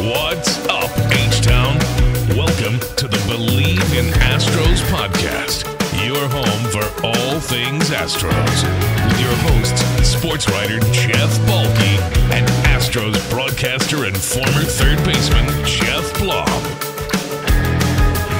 What's up, H-Town? Welcome to the Believe in Astros podcast, your home for all things Astros. With your hosts, sports writer Jeff Balke and Astros broadcaster and former third baseman Jeff Blum.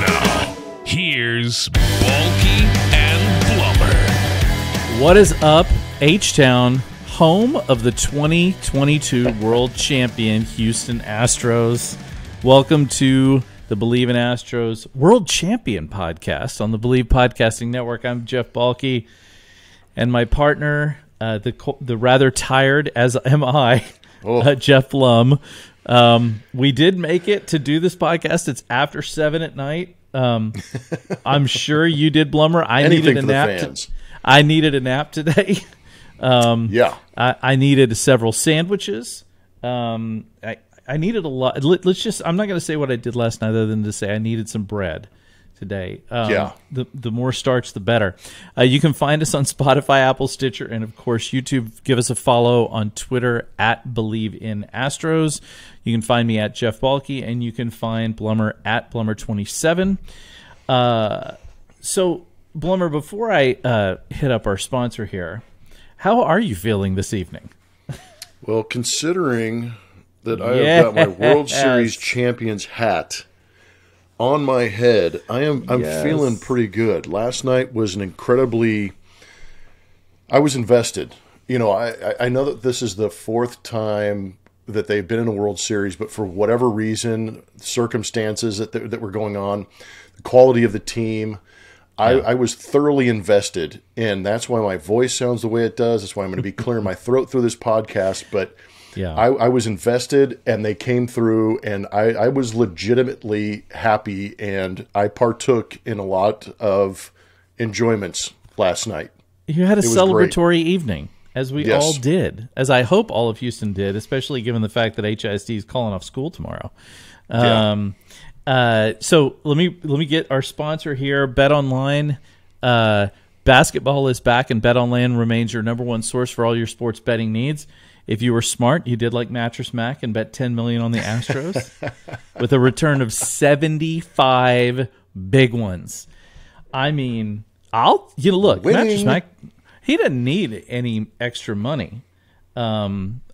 Now, here's Balke and Blummer. What is up, H-Town? Home of the 2022 World Champion Houston Astros. Welcome to the Believe in Astros World Champion podcast on the Believe Podcasting Network. I'm Jeff Balke, and my partner, the rather tired, as am I, Jeff Blum. We did make it to do this podcast. It's after 7 at night. I'm sure you did, Blummer. I needed a nap. I needed a nap today. I needed several sandwiches. I needed a lot. I'm not going to say what I did last night other than to say I needed some bread today. The more starch, the better. You can find us on Spotify, Apple, Stitcher, and, of course, YouTube. Give us a follow on Twitter at Believe in Astros. You can find me at Jeff Balke, and you can find Blummer at Blummer27. So, Blummer, before I hit up our sponsor here, how are you feeling this evening? Well, considering that I have got my World Series champions hat on my head, I'm feeling pretty good. Last night was I was invested. You know, I know that this is the fourth time that they've been in a World Series, but for whatever reason, circumstances that were going on, the quality of the team, I was thoroughly invested, and that's why my voice sounds the way it does. That's why I'm going to be clearing my throat through this podcast. But I was invested, and they came through, and I was legitimately happy, and I partook in a lot of enjoyments last night. You had a celebratory evening, as we all did, as I hope all of Houston did, especially given the fact that HISD is calling off school tomorrow. So let me get our sponsor here, BetOnline. Basketball is back, and BetOnline remains your number one source for all your sports betting needs. If you were smart, you did like Mattress Mac and bet $10 million on the Astros with a return of 75 big ones. I mean, look, Mattress Mac, he didn't need any extra money.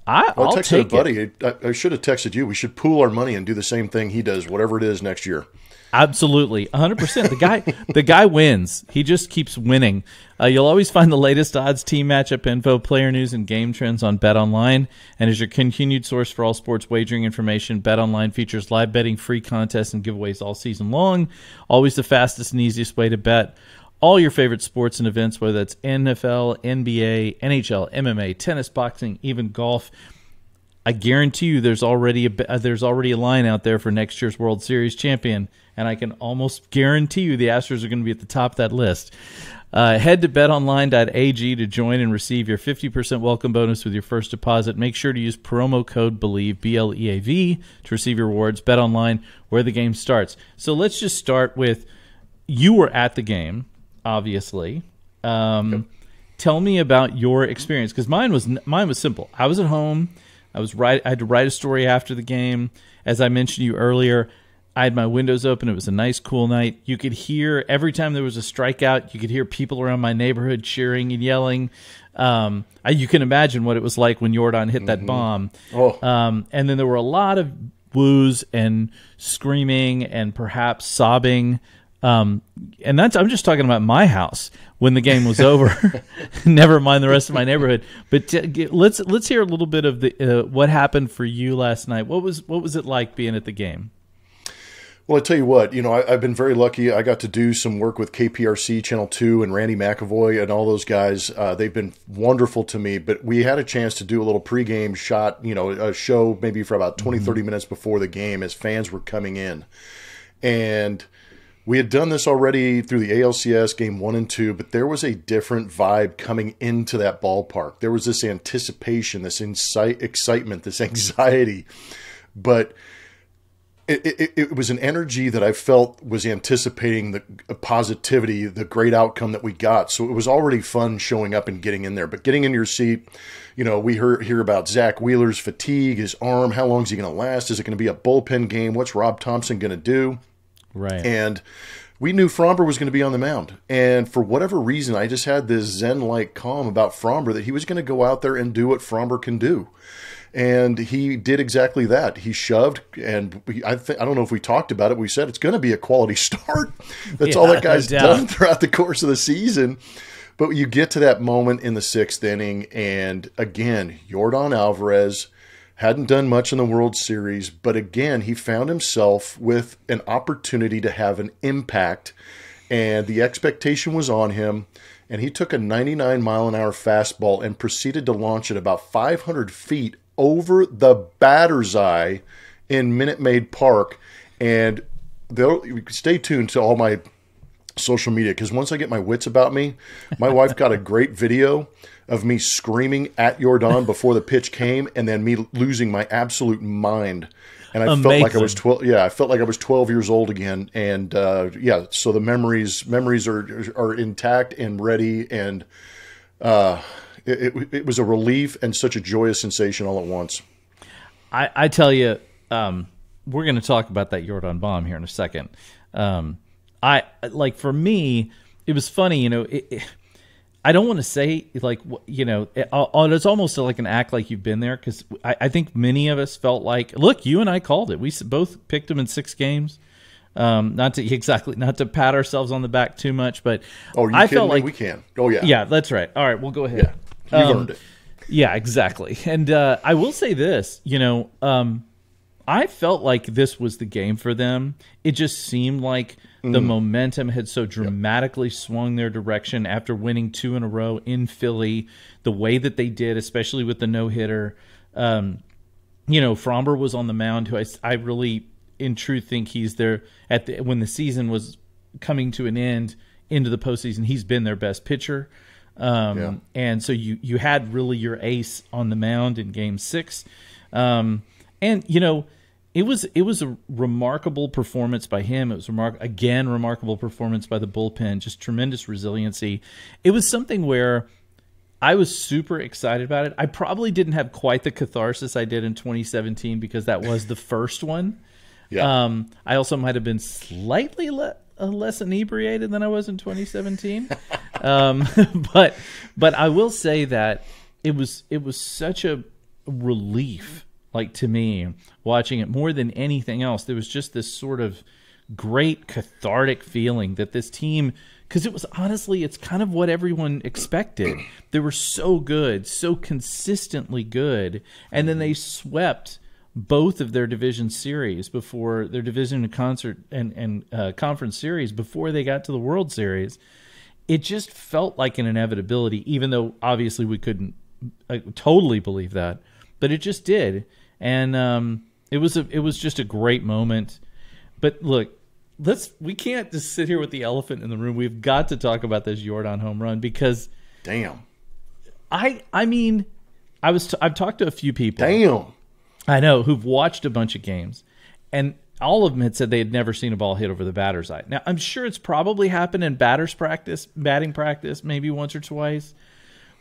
I'll texted a buddy. I should have texted you. We should pool our money and do the same thing he does, whatever it is next year. Absolutely, 100%. The guy wins. He just keeps winning. You'll always find the latest odds, team matchup info, player news, and game trends on BetOnline. And as your continued source for all sports wagering information, BetOnline features live betting, free contests, and giveaways all season long. Always the fastest and easiest way to bet all your favorite sports and events, whether that's NFL, NBA, NHL, MMA, tennis, boxing, even golf. I guarantee you there's already a line out there for next year's World Series champion, and I can almost guarantee you the Astros are going to be at the top of that list. Head to betonline.ag to join and receive your 50% welcome bonus with your first deposit. Make sure to use promo code BELIEVE, BLEAV, to receive your rewards. BetOnline, where the game starts. So let's just start with, you were at the game, obviously. Tell me about your experience, because mine was simple. I was at home. I had to write a story after the game. As I mentioned to you earlier, I had my windows open. It was a nice, cool night. You could hear, every time there was a strikeout, you could hear people around my neighborhood cheering and yelling. You can imagine what it was like when Yordan hit that bomb. And then there were a lot of woos and screaming and perhaps sobbing. And I'm just talking about my house when the game was over. Never mind the rest of my neighborhood. But let's hear a little bit of the what happened for you last night. What was it like being at the game? Well, I tell you what, I've been very lucky. I got to do some work with KPRC Channel 2 and Randy McAvoy and all those guys. They've been wonderful to me. But we had a chance to do a little pregame shot, a show maybe for about 20, 30 minutes before the game as fans were coming in. And we had done this already through the ALCS game 1 and 2, but there was a different vibe coming into that ballpark. There was this anticipation, this excitement, this anxiety. But it was an energy that I felt was anticipating the positivity, the great outcome that we got. So it was already fun showing up and getting in there. But getting in your seat, we hear about Zach Wheeler's fatigue, his arm. How long is he going to last? Is it going to be a bullpen game? What's Rob Thompson going to do? Right. And we knew Fromber was going to be on the mound. And for whatever reason, I just had this zen-like calm about Fromber that he was going to go out there and do what Fromber can do. And he did exactly that. He shoved, and I don't know if we talked about it. We said it's going to be a quality start. That's all that guy's done throughout the course of the season. But you get to that moment in the sixth inning, and again, Yordan Alvarez hadn't done much in the World Series, but again, he found himself with an opportunity to have an impact, and the expectation was on him. And he took a 99-mile-an-hour fastball and proceeded to launch it about 500 feet over the batter's eye in Minute Maid Park. And stay tuned to all my social media, because once I get my wits about me, my wife got a great video of me screaming at Yordan before the pitch came, and then me losing my absolute mind. And I felt like I was 12. Yeah, I felt like I was 12 years old again. And so the memories are intact and ready, and it was a relief and such a joyous sensation all at once. I tell you, we're going to talk about that Yordan bomb here in a second. For me, it was funny. I don't want to say it's almost like an act like you've been there, because I think many of us felt like, look, you and I called it. We both picked him in 6 games. Not to pat ourselves on the back too much, but I felt like we can. Oh yeah, yeah, that's right. All right, we'll go ahead. Yeah, you've earned it. Yeah, exactly. And I will say this, I felt like this was the game for them. It just seemed like the momentum had so dramatically swung their direction after winning 2 in a row in Philly, the way that they did, especially with the no-hitter. Fromber was on the mound, who I really, in truth, think he's there when the season was coming to an end into the postseason. He's been their best pitcher. And so you had really your ace on the mound in Game 6. It was a remarkable performance by him. It was remarkable performance by the bullpen, just tremendous resiliency. It was something where I was super excited about it. I probably didn't have quite the catharsis I did in 2017, because that was the first one. Yeah. I also might have been slightly less inebriated than I was in 2017. But I will say that it was such a relief, like, to me, watching it more than anything else. There was just this sort of great cathartic feeling that this team, because it was honestly, it's kind of what everyone expected. They were so good, so consistently good, and then they swept both of their division series before their division and conference series before they got to the World Series. It just felt like an inevitability, even though obviously we couldn't totally believe that, but it just did. And it was just a great moment. But look, we can't just sit here with the elephant in the room. We've got to talk about this Yordan home run, because damn. I've talked to a few people. Damn. I know, who've watched a bunch of games, and all of them had said they had never seen a ball hit over the batter's eye. Now, I'm sure it's probably happened in batting practice, maybe once or twice,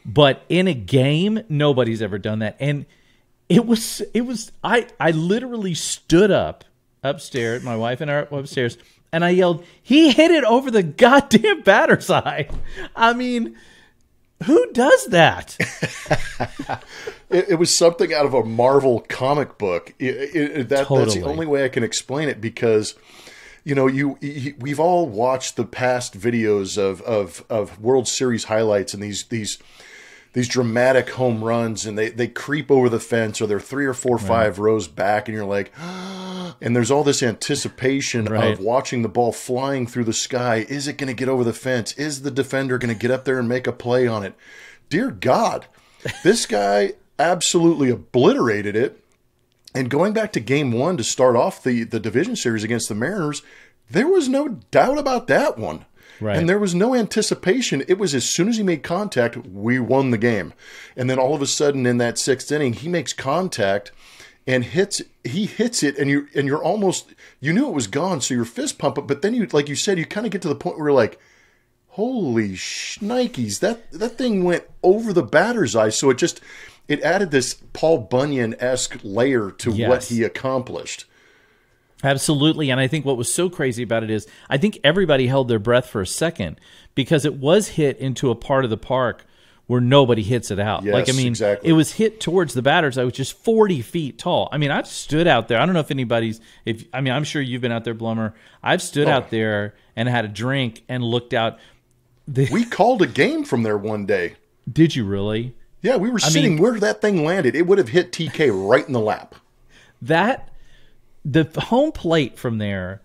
but in a game, nobody's ever done that. And I literally stood up upstairs, my wife and I were upstairs, and I yelled, "He hit it over the goddamn batter's eye." I mean, who does that? It was something out of a Marvel comic book. Totally. That's the only way I can explain it, because we've all watched the past videos of World Series highlights and these dramatic home runs, and they creep over the fence, or they're 3 or 4 or 5 rows back, and you're like, and there's all this anticipation of watching the ball flying through the sky. Is it going to get over the fence? Is the defender going to get up there and make a play on it? Dear God, this guy absolutely obliterated it. And going back to Game 1 to start off the division series against the Mariners, there was no doubt about that one. Right. And there was no anticipation. It was as soon as he made contact, we won the game. And then all of a sudden in that 6th inning, he makes contact, and he hits it, and you're almost, you knew it was gone, so your fist pump it, but then you, like you said, you kind of get to the point where you're like, holy shnikes, that thing went over the batter's eye. So it added this Paul Bunyan-esque layer to what he accomplished. Absolutely. And I think what was so crazy about it is I think everybody held their breath for a second because it was hit into a part of the park where nobody hits it out. Yes, exactly. It was hit towards the batters. I was just 40 feet tall. I mean, I've stood out there. I don't know if anybody's, I'm sure you've been out there, Blummer. I've stood out there and had a drink and looked out. We called a game from there one day. Did you really? Yeah, we were sitting where that thing landed. It would have hit TK right in the lap. The home plate from there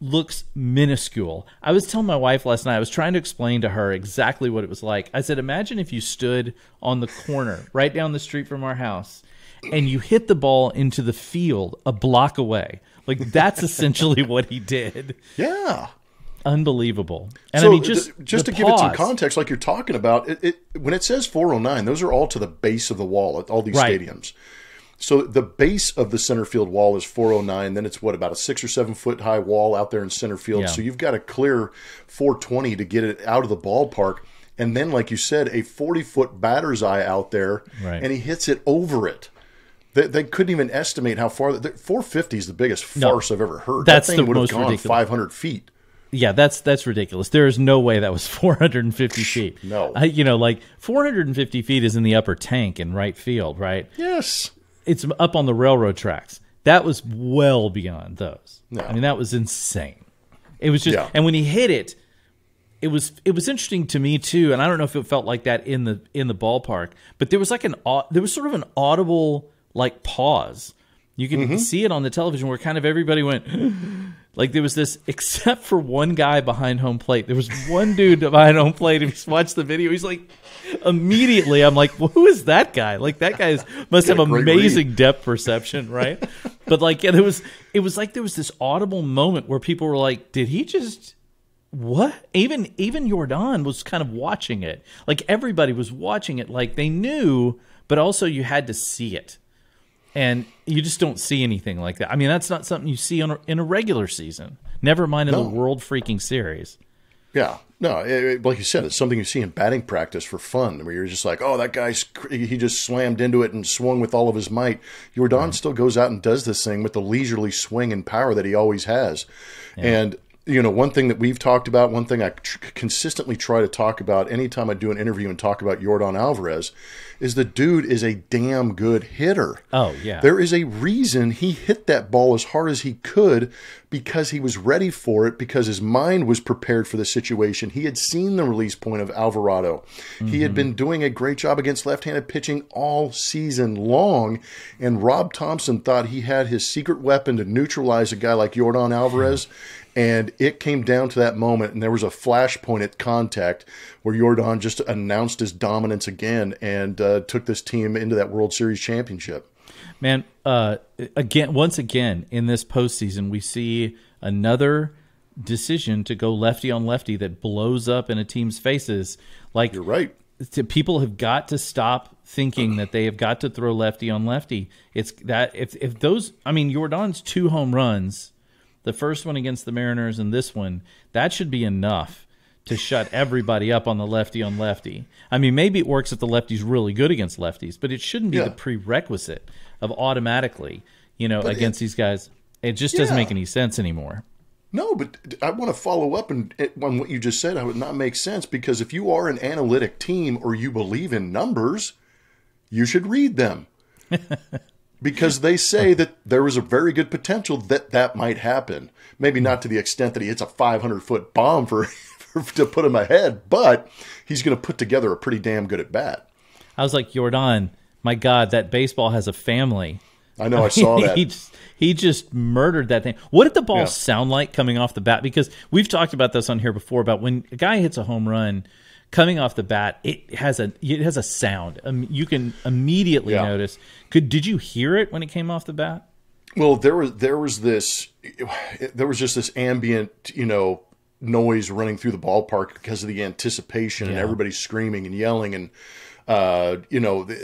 looks minuscule. I was telling my wife last night, I was trying to explain to her exactly what it was like. I said, imagine if you stood on the corner right down the street from our house and you hit the ball into the field a block away. Like, that's essentially what he did. Yeah. Unbelievable. And so I mean, just to give it some context, like you're talking about, when it says 409, those are all to the base of the wall at all these stadiums. So the base of the center field wall is 409. Then it's about a 6 or 7 foot high wall out there in center field. Yeah. So you've got to clear 420 to get it out of the ballpark. And then, like you said, a 40-foot batter's eye out there, and he hits it over it. They couldn't even estimate how far. 450 is the biggest farce I've ever heard. That thing would have gone ridiculous. 500 feet. Yeah, that's ridiculous. There is no way that was 450 feet. No. Like 450 feet is in the upper tank in right field, right? Yes. It's up on the railroad tracks. That was well beyond those. No. I mean, that was insane. It was just, and when he hit it, it was interesting to me too. And I don't know if it felt like that in the ballpark, but there was sort of an audible like pause. You can see it on the television where kind of everybody went. Like there was this, except for one guy behind home plate. There was one dude behind home plate. If you watch the video, he's like, immediately, I'm like, well, who is that guy? Like that guy must have amazing depth perception, right? But like, it was like there was this audible moment where people were like, did he just what? Even Yordan was kind of watching it. Like everybody was watching it, like they knew, but also you had to see it. And you just don't see anything like that. I mean, that's not something you see in a regular season. Never mind in the World freaking Series. Yeah. No, like you said, it's something you see in batting practice for fun, where you're just like, oh, that he just slammed into it and swung with all of his might. Yordan still goes out and does this thing with the leisurely swing and power that he always has. Yeah. And, one thing that we've talked about, one thing I consistently try to talk about anytime I do an interview and talk about Yordan Alvarez is the dude is a damn good hitter. Oh, yeah. There is a reason he hit that ball as hard as he could because he was ready for it, because his mind was prepared for the situation. He had seen the release point of Alvarado. He had been doing a great job against left-handed pitching all season long, and Rob Thompson thought he had his secret weapon to neutralize a guy like Yordan Alvarez. And it came down to that moment, and there was a flashpoint at contact where Yordan just announced his dominance again and took this team into that World Series championship. Man, once again in this postseason, we see another decision to go lefty on lefty that blows up in a team's faces. Like, you're right. People have got to stop thinking that they have got to throw lefty on lefty. It's that if those, I mean, Yordan's 2 home runs. The first one against the Mariners and this one, that should be enough to shut everybody up on the lefty on lefty. I mean, maybe it works if the lefty's really good against lefties, but it shouldn't be the prerequisite of automatically, against these guys. It just doesn't make any sense anymore. No, but I want to follow up on what you just said. It would not make sense, because if you are an analytic team or you believe in numbers, you should read them. Because they say that there is a very good potential that might happen. Maybe not to the extent that he hits a 500-foot bomb to put him ahead, but he's going to put together a pretty damn good at bat. I was like, Yordan, my God, that baseball has a family. I know, I saw that. He just murdered that thing. What did the ball sound like coming off the bat? Because we've talked about this on here before, about when a guy hits a home run, coming off the bat, it has a sound. You can immediately notice. Did you hear it when it came off the bat? Well, there was just this ambient, noise running through the ballpark because of the anticipation and everybody screaming and yelling and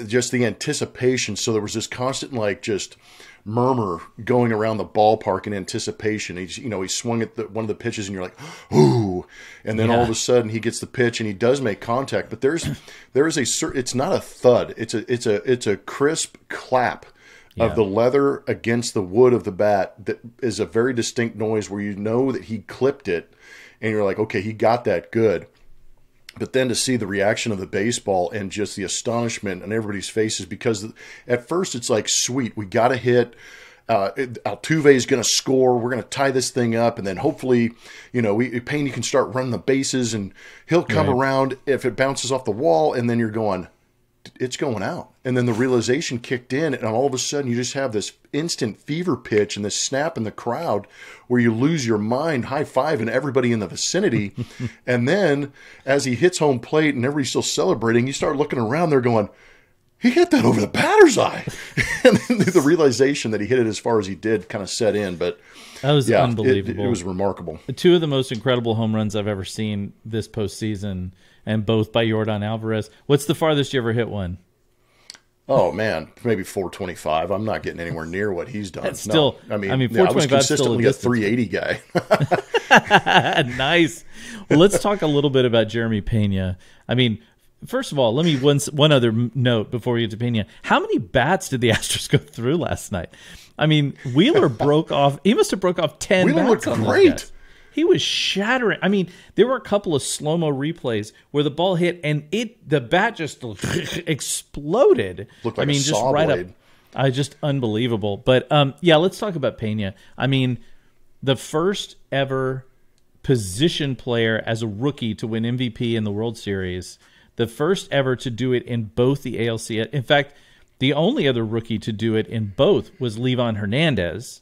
just the anticipation. So there was this constant just murmur going around the ballpark in anticipation. He swung at one of the pitches, and you're like, ooh, and then all of a sudden he gets the pitch and he does make contact, but there is it's not a thud, it's a crisp clap of the leather against the wood of the bat that is a very distinct noise where you know that he clipped it, and you're like, okay, he got that good. But then to see the reaction of the baseball and just the astonishment on everybody's faces, because at first it's like, sweet, we got a hit. Altuve is going to score. We're going to tie this thing up. And then hopefully, Peña can start running the bases and he'll come around if it bounces off the wall. And then you're going, it's going out. And then the realization kicked in, and all of a sudden you just have this instant fever pitch and this snap in the crowd where you lose your mind, high-fiving everybody in the vicinity. And then as he hits home plate and everybody's still celebrating, you start looking around there going, he hit that over the batter's eye. And then the realization that he hit it as far as he did kind of set in. But that was unbelievable. It was remarkable. Two of the most incredible home runs I've ever seen this postseason, and both by Yordan Alvarez. What's the farthest you ever hit one? Oh, man, maybe 425. I'm not getting anywhere near what he's done. That's still, I mean, 425 I was consistently a 380 guy. Nice. Well, let's talk a little bit about Jeremy Peña. I mean, first of all, let me one other note before we get to Peña. How many bats did the Astros go through last night? I mean, Wheeler broke off. He must have broke off 10 Wheeler bats. looked great. He was shattering. I mean, there were a couple of slow-mo replays where the ball hit and the bat just exploded. Looked like a saw blade. Just unbelievable. But let's talk about Peña. I mean, the first ever position player as a rookie to win MVP in the World Series, the first ever to do it in both the ALCS. In fact, the only other rookie to do it in both was Livan Hernandez.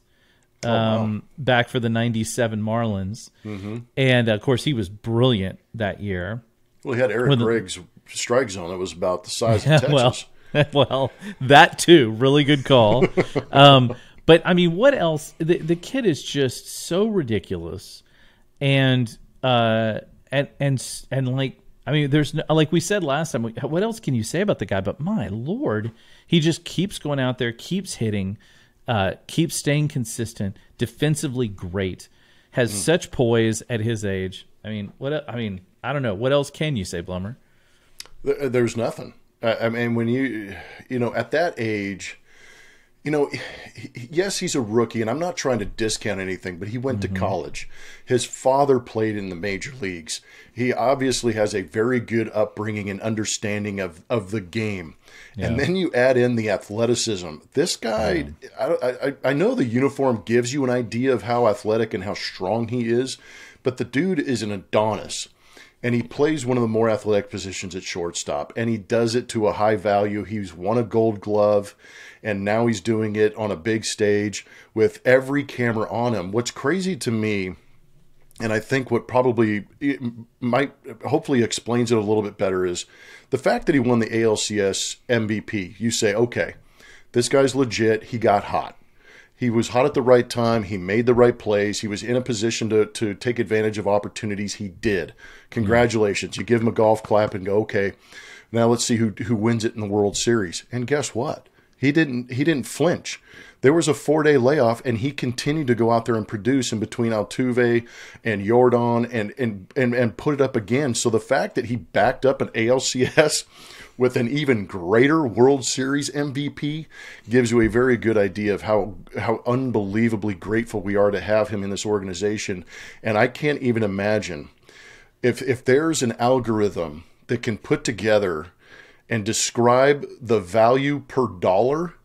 Back for the 97 Marlins. Mm-hmm. And, of course, he was brilliant that year. Well, he had Eric Gregg's strike zone that was about the size of Texas. Well, that too. Really good call. But, I mean, what else? The kid is just so ridiculous. And like, I mean, there's like we said last time, what else can you say about the guy? But, my Lord, he just keeps going out there, keeps hitting, keeps staying consistent, defensively great, has such poise at his age. I mean, I don't know. What else can you say, Blummer? There's nothing. I mean, when you at that age, yes, he's a rookie, and I'm not trying to discount anything, but he went to college. His father played in the major leagues. He obviously has a very good upbringing and understanding of the game. Yeah. And then you add in the athleticism. This guy, I know the uniform gives you an idea of how athletic and how strong he is, but the dude is an Adonis. And he plays one of the more athletic positions at shortstop, and he does it to a high value. He's won a Gold Glove, and now he's doing it on a big stage with every camera on him. What's crazy to me, and I think what probably might hopefully explains it a little bit better, is the fact that he won the ALCS MVP. You say, okay, this guy's legit. He got hot. He was hot at the right time. He made the right plays. He was in a position to take advantage of opportunities. He did. Congratulations. You give him a golf clap and go, okay, now let's see who wins it in the World Series. And guess what? He didn't flinch. There was a 4-day layoff, and he continued to go out there and produce in between Altuve and Yordan and put it up again. So the fact that he backed up an ALCS with an even greater World Series MVP gives you a very good idea of how unbelievably grateful we are to have him in this organization. And I can't even imagine if there's an algorithm that can put together and describe the value per dollar,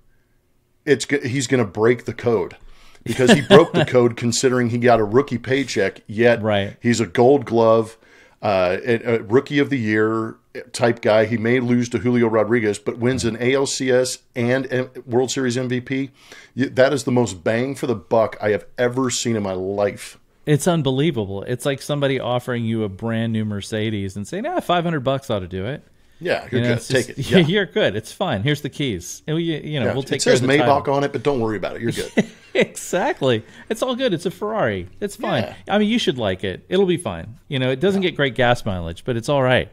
he's going to break the code, because he broke the code considering he got a rookie paycheck, yet he's a Gold Glove, a Rookie of the Year type guy. He may lose to Julio Rodriguez, but wins an ALCS and World Series MVP. That is the most bang for the buck I have ever seen in my life. It's unbelievable. It's like somebody offering you a brand new Mercedes and saying, $500 ought to do it. Yeah, you're good. Take it. Yeah. You're good. It's fine. Here's the keys. And we'll take care of the Maybach title on it, but don't worry about it. You're good. Exactly. It's all good. It's a Ferrari. It's fine. Yeah. I mean, you should like it. It'll be fine. It doesn't get great gas mileage, but it's all right.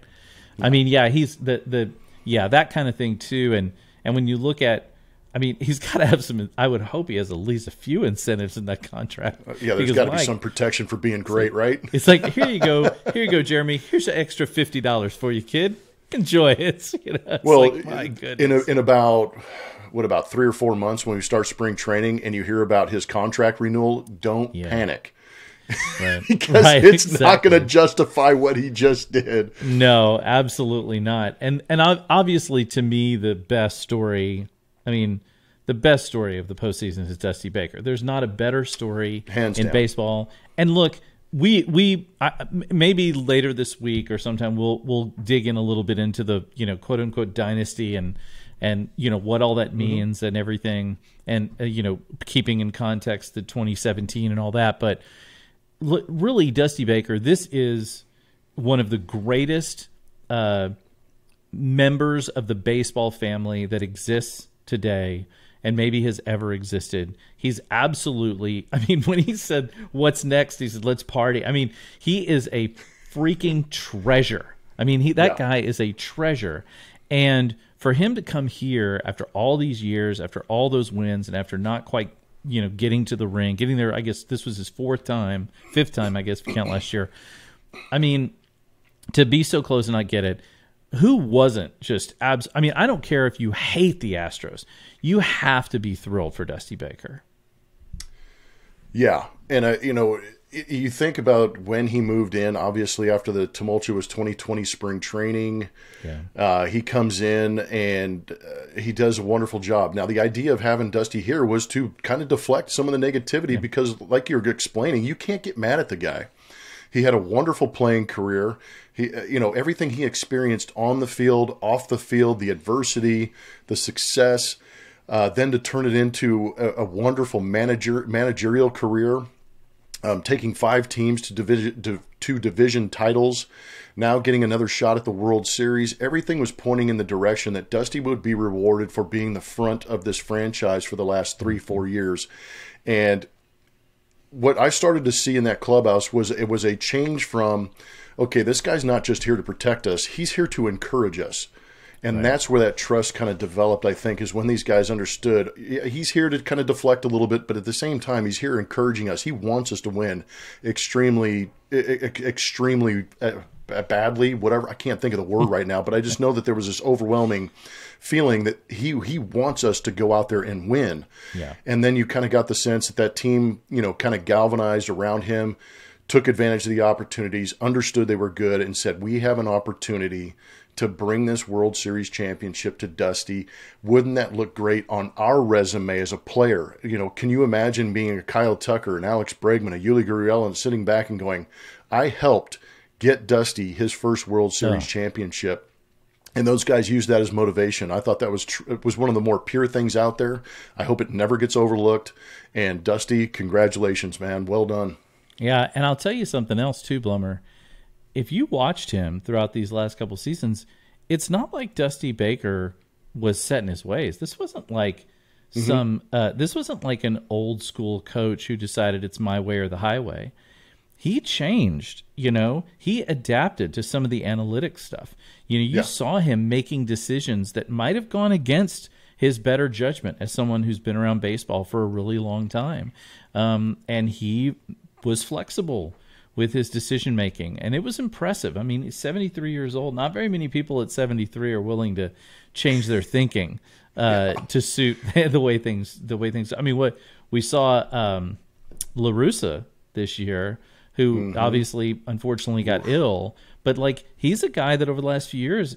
Yeah. I mean, he's that kind of thing too. And when you look at I mean, he's got to have some. I would hope he has at least a few incentives in that contract. Yeah, there's got to be some protection for being great, right? It's like, here you go, Jeremy. Here's an extra $50 for you, kid. Enjoy it. It's like, my goodness. In about 3 or 4 months when we start spring training, and you hear about his contract renewal, don't panic. Right. Because it's not going to justify what he just did. No, absolutely not. And obviously, to me, the best story of the postseason is Dusty Baker. There's not a better story Hands in down. baseball. And look, we maybe later this week or sometime we'll dig in a little bit into the quote unquote dynasty and what all that means and everything, and keeping in context the 2017 and all that. But really, Dusty Baker, this is one of the greatest members of the baseball family that exists today and maybe has ever existed. He's absolutely, when he said, "What's next?" he said, "Let's party." He is a freaking treasure. That guy is a treasure. And for him to come here after all these years, after all those wins, and after not quite getting to the ring, getting there, I guess this was his fifth time, I guess, if you count last year. To be so close and not get it, who wasn't just I don't care if you hate the Astros. You have to be thrilled for Dusty Baker. Yeah. And, you think about when he moved in, obviously after the tumultuous 2020 spring training, he comes in and he does a wonderful job. Now, the idea of having Dusty here was to kind of deflect some of the negativity because, like you're explaining, you can't get mad at the guy. He had a wonderful playing career. He, everything he experienced on the field, off the field, the adversity, the success, then to turn it into a wonderful managerial career. Taking 5 teams to division titles, now getting another shot at the World Series. Everything was pointing in the direction that Dusty would be rewarded for being the front of this franchise for the last 3-4 years. And what I started to see in that clubhouse was a change from, okay, this guy's not just here to protect us, he's here to encourage us. And that's where that trust kind of developed, I think, is when these guys understood he's here to kind of deflect a little bit, but at the same time, he's here encouraging us. He wants us to win extremely badly, whatever. I can't think of the word right now, but I just know that there was this overwhelming feeling that he wants us to go out there and win. Yeah. And then you kind of got the sense that team, kind of galvanized around him, took advantage of the opportunities, understood they were good, and said, we have an opportunity to bring this World Series championship to Dusty. Wouldn't that look great on our resume as a player? Can you imagine being a Kyle Tucker, an Alex Bregman, a Yuli Gurriel, and sitting back and going, I helped get Dusty his first World Series championship. And those guys used that as motivation. I thought that was one of the more pure things out there. I hope it never gets overlooked. And Dusty, congratulations, man. Well done. Yeah, and I'll tell you something else too, Blummer. If you watched him throughout these last couple seasons, it's not like Dusty Baker was set in his ways. This wasn't like this wasn't like an old school coach who decided it's my way or the highway. He changed, he adapted to some of the analytics stuff. You saw him making decisions that might have gone against his better judgment as someone who's been around baseball for a really long time. And he was flexible with his decision making, and it was impressive. He's 73 years old. Not very many people at 73 are willing to change their thinking to suit the way things. What we saw La Russa this year, who obviously, unfortunately, got ill, but he's a guy that over the last few years,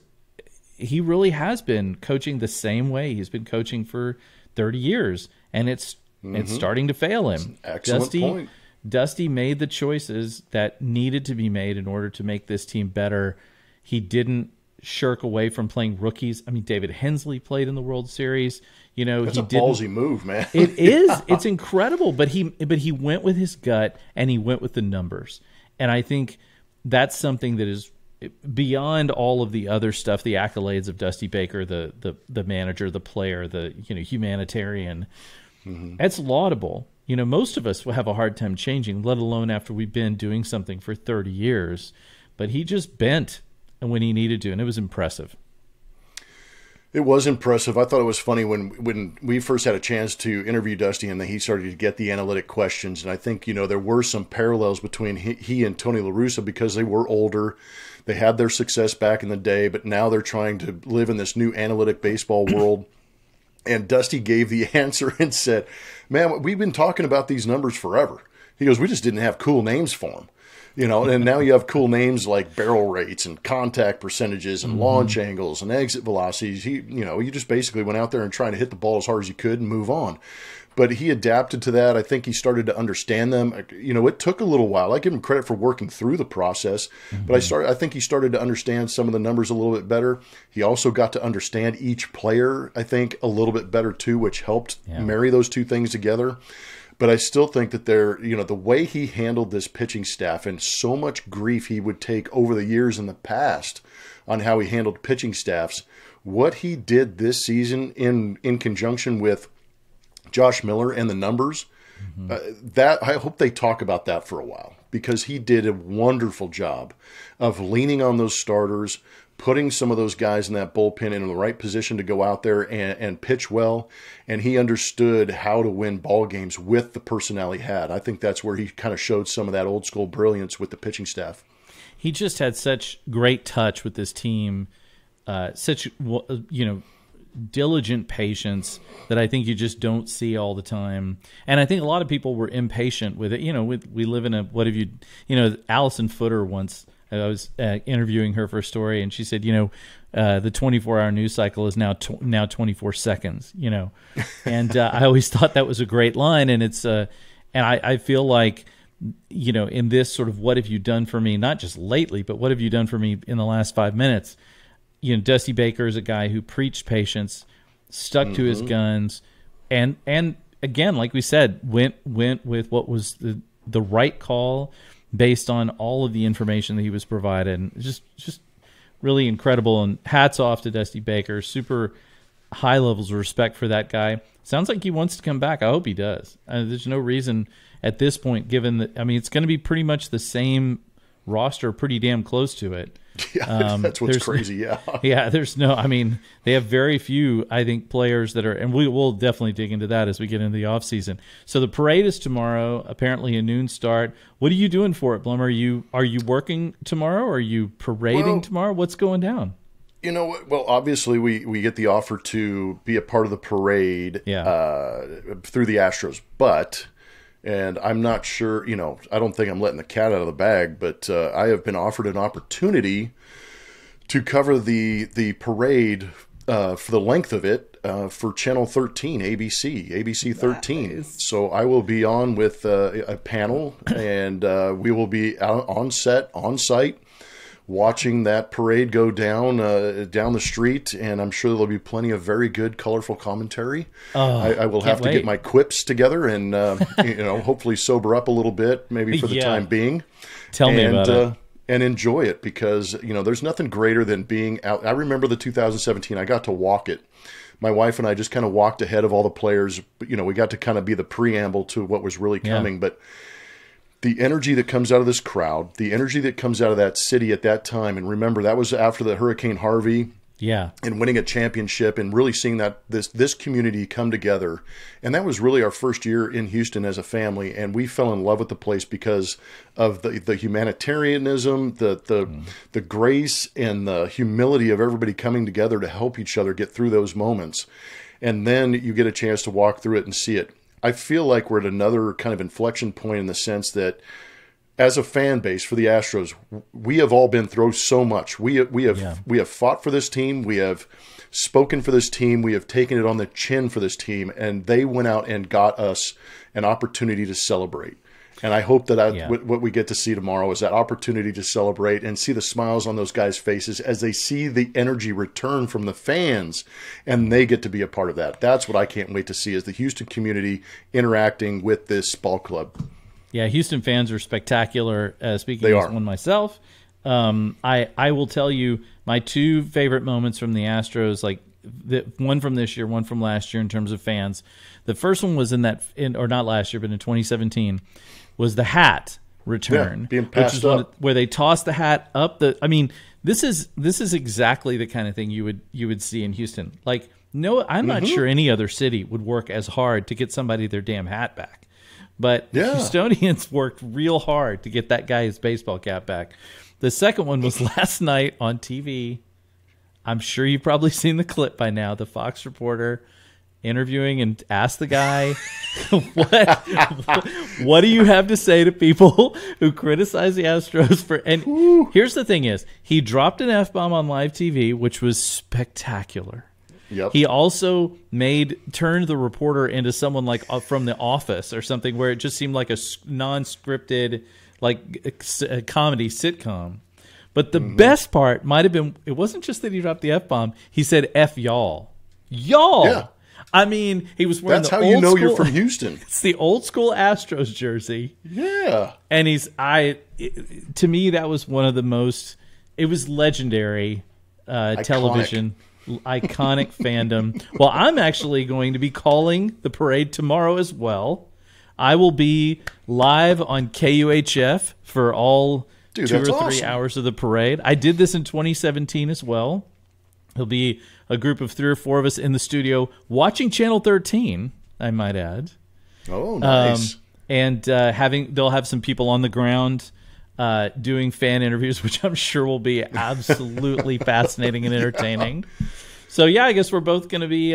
he really has been coaching the same way. He's been coaching for 30 years, and it's starting to fail him. Excellent point. Dusty made the choices that needed to be made in order to make this team better. He didn't shirk away from playing rookies. David Hensley played in the World Series. That's a ballsy move, man. It is. It's incredible. But he went with his gut and he went with the numbers. And I think that's something that is beyond all of the other stuff, the accolades of Dusty Baker, the manager, the player, the humanitarian. That's laudable. Most of us will have a hard time changing, let alone after we've been doing something for 30 years. But he just bent when he needed to, and it was impressive. It was impressive. I thought it was funny when we first had a chance to interview Dusty and then he started to get the analytic questions. And I think, there were some parallels between he and Tony La Russa because they were older. They had their success back in the day, but now they're trying to live in this new analytic baseball world. And Dusty gave the answer and said, man, we've been talking about these numbers forever. He goes, we just didn't have cool names for them. And now you have cool names like barrel rates and contact percentages and launch angles and exit velocities. You just basically went out there and trying to hit the ball as hard as you could and move on. But he adapted to that. I think he started to understand them. It took a little while. I give him credit for working through the process, but I think he started to understand some of the numbers a little bit better. He also got to understand each player, I think, a little bit better too, which helped marry those two things together. But I still think that the way he handled this pitching staff and so much grief he would take over the years in the past on how he handled pitching staffs, what he did this season in conjunction with Josh Miller and the numbers, that I hope they talk about that for a while because he did a wonderful job of leaning on those starters, putting some of those guys in that bullpen in the right position to go out there and pitch well. And he understood how to win ball games with the personnel he had. I think that's where he kind of showed some of that old school brilliance with the pitching staff. He just had such great touch with this team, such diligent patience that I think you just don't see all the time. And I think a lot of people were impatient with it. We live in Allison Footer once, I was interviewing her for a story, and she said, the 24-hour news cycle is now 24 seconds, And I always thought that was a great line, and it's and I feel like, in this sort of what have you done for me, not just lately, but what have you done for me in the last 5 minutes, Dusty Baker is a guy who preached patience, stuck to his guns, and again, like we said, went with what was the right call based on all of the information that he was provided. And just really incredible. And hats off to Dusty Baker. Super high levels of respect for that guy. Sounds like he wants to come back. I hope he does. There's no reason at this point, given that, it's going to be pretty much the same roster, pretty damn close to it. Yeah, that's what's crazy, yeah. Yeah, they have very few, I think, players that are, and we'll definitely dig into that as we get into the offseason. So the parade is tomorrow, apparently a noon start. What are you doing for it, Blummer? Are you working tomorrow? Are you parading tomorrow? What's going down? Well, obviously we get the offer to be a part of the parade through the Astros, but... And I'm not sure, I don't think I'm letting the cat out of the bag, but I have been offered an opportunity to cover the parade for the length of it for Channel 13, ABC 13. Nice. So I will be on with a panel, and we will be out on set, on site, watching that parade go down the street, and I'm sure there'll be plenty of very good, colorful commentary. I will have to get my quips together and hopefully sober up a little bit, maybe for the time being. Tell me about it. And enjoy it because there's nothing greater than being out. I remember the 2017. I got to walk it. My wife and I just kind of walked ahead of all the players. We got to kind of be the preamble to what was really coming, but. The energy that comes out of this crowd, the energy that comes out of that city at that time, and remember, that was after the Hurricane Harvey and winning a championship and really seeing that this community come together. And that was really our first year in Houston as a family, and we fell in love with the place because of the humanitarianism, the grace, and the humility of everybody coming together to help each other get through those moments. And then you get a chance to walk through it and see it. I feel like we're at another kind of inflection point in the sense that as a fan base for the Astros, we have all been through so much. We have fought for this team. We have spoken for this team. We have taken it on the chin for this team, and they went out and got us an opportunity to celebrate. And I hope that what we get to see tomorrow is that opportunity to celebrate and see the smiles on those guys' faces as they see the energy return from the fans, and they get to be a part of that. That's what I can't wait to see is the Houston community interacting with this ball club. Yeah, Houston fans are spectacular. Speaking as one myself, I will tell you my two favorite moments from the Astros, one from this year, one from last year in terms of fans. The first one was or not last year, but in 2017. Was the hat return, being passed up, where they tossed the hat up. This is exactly the kind of thing you would see in Houston. Like, no, I'm not sure any other city would work as hard to get somebody their damn hat back. But Houstonians worked real hard to get that guy his baseball cap back. The second one was last night on TV. I'm sure you've probably seen the clip by now. The Fox reporter interviewing and asked the guy, what do you have to say to people who criticize the Astros for? And here's the thing is, he dropped an F-bomb on live TV, which was spectacular. Yep. He also turned the reporter into someone like from The Office or something, where it just seemed like a non-scripted, like a comedy sitcom. But the best part might have been, it wasn't just that he dropped the F-bomb. He said F y'all. Y'all! Yeah. I mean, he was wearing That's the how old you know school, you're from Houston. It's the old school Astros jersey. Yeah. And to me, that was one of the most, it was legendary television. Iconic fandom. Well, I'm actually going to be calling the parade tomorrow as well. I will be live on KUHF for all 2 or 3 hours of the parade. I did this in 2017 as well. There'll be a group of 3 or 4 of us in the studio watching Channel 13, I might add. Oh, nice. And they'll have some people on the ground doing fan interviews, which I'm sure will be absolutely fascinating and entertaining. So, yeah, I guess we're both going to be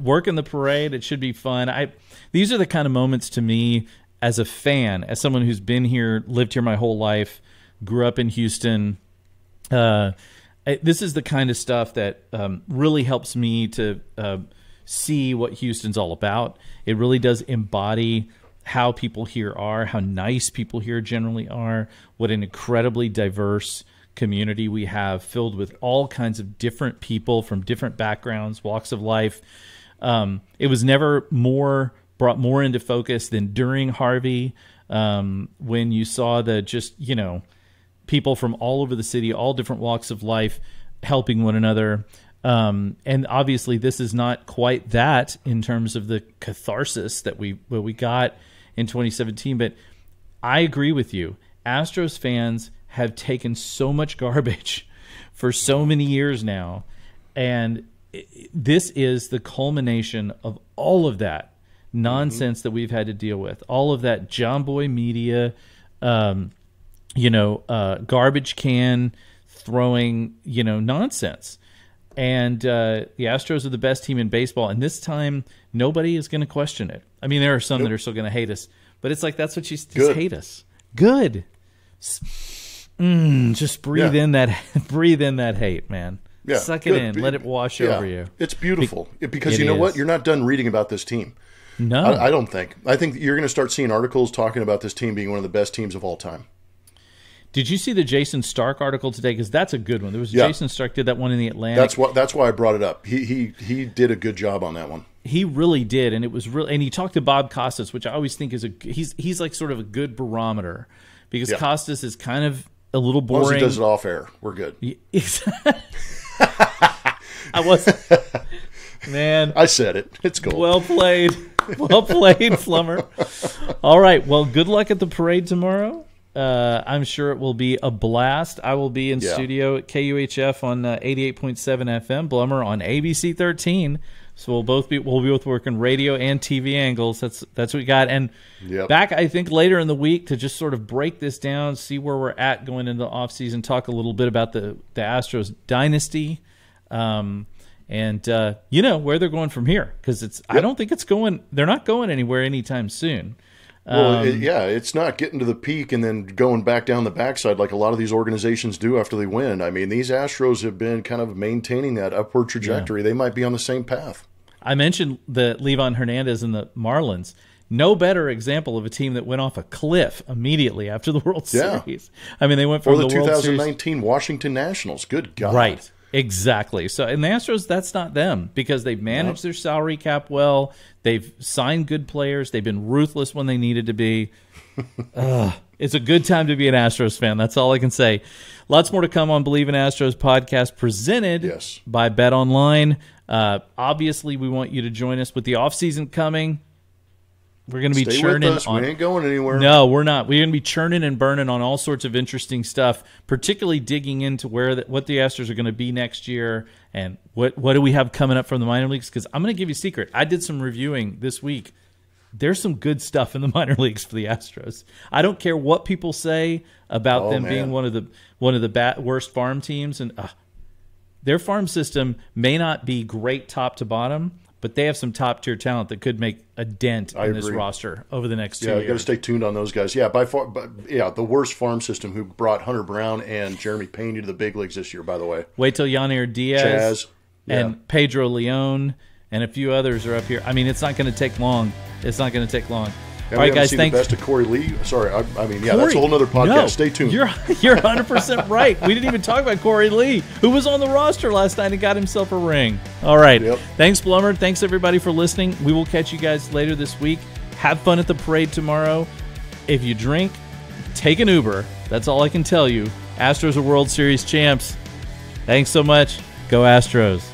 working the parade. It should be fun. These are the kind of moments to me as a fan, as someone who's been here, lived here my whole life, grew up in Houston. This is the kind of stuff that really helps me to see what Houston's all about. It really does embody how people here are, how nice people here generally are, what an incredibly diverse community we have, filled with all kinds of different people from different backgrounds, walks of life. It was never brought more into focus than during Harvey, when you saw people from all over the city, all different walks of life, helping one another. And obviously this is not quite that in terms of the catharsis that we got in 2017, but I agree with you. Astros fans have taken so much garbage for so many years now, and this is the culmination of all of that nonsense that we've had to deal with, all of that John Boy media, garbage can throwing, nonsense. And the Astros are the best team in baseball, and this time nobody is going to question it. I mean, there are some that are still going to hate us, but it's like that's what you just hate us. Good. Just breathe in that hate, man. Yeah, suck it in. Let it wash over you. It's beautiful because you know what? You're not done reading about this team. No, I don't think. I think you're going to start seeing articles talking about this team being one of the best teams of all time. Did you see the Jason Stark article today? Because that's a good one. There was Jason Stark did that one in the Atlantic. That's why I brought it up. He did a good job on that one. He really did, and it was real. And he talked to Bob Costas, which I always think is he's like sort of a good barometer, because Costas is kind of a little boring. As long as he does it off air, we're good. I wasn't. Man, I said it. It's cool. Well played, Blummer. All right. Well, good luck at the parade tomorrow. I'm sure it will be a blast. I will be in studio at KUHF on 88.7 FM, Blummer on ABC 13. So we'll be both working radio and TV angles. That's what we got. And back, I think, later in the week to just sort of break this down, see where we're at going into the offseason, talk a little bit about the Astros dynasty, and where they're going from here. Because I don't think they're not going anywhere anytime soon. Well, it's not getting to the peak and then going back down the backside like a lot of these organizations do after they win. I mean, these Astros have been kind of maintaining that upward trajectory. They might be on the same path. I mentioned the Levon Hernandez and the Marlins. No better example of a team that went off a cliff immediately after the World Series. I mean, they went from the World Series 2019 Washington Nationals. Good God. Right. Exactly. So, and the Astros, that's not them, because they've managed their salary cap well. They've signed good players. They've been ruthless when they needed to be. It's a good time to be an Astros fan. That's all I can say. Lots more to come on Believe in Astros podcast, presented by Bet Online. Obviously, we want you to join us with the offseason coming. We're going to be Stay churning with us. We ain't going anywhere. No, we're not. We're going to be churning and burning on all sorts of interesting stuff, particularly digging into what the Astros are going to be next year and what do we have coming up from the minor leagues. Because I'm going to give you a secret. I did some reviewing this week. There's some good stuff in the minor leagues for the Astros. I don't care what people say about them being one of the worst farm teams, and their farm system may not be great top to bottom, but they have some top-tier talent that could make a dent in this roster over the next 2 years. Yeah, you got to stay tuned on those guys. Yeah, by far, the worst farm system who brought Hunter Brown and Jeremy Peña to the big leagues this year, by the way. Wait till Yanair Diaz and Pedro Leon and a few others are up here. I mean, it's not going to take long. It's not going to take long. And all right, guys, thanks. The best of Corey Lee. Sorry, Corey, that's a whole other podcast. No, Stay tuned. You're 100% right. We didn't even talk about Corey Lee, who was on the roster last night and got himself a ring. All right. Yep. Thanks, Blummer. Thanks, everybody, for listening. We will catch you guys later this week. Have fun at the parade tomorrow. If you drink, take an Uber. That's all I can tell you. Astros are World Series champs. Thanks so much. Go Astros.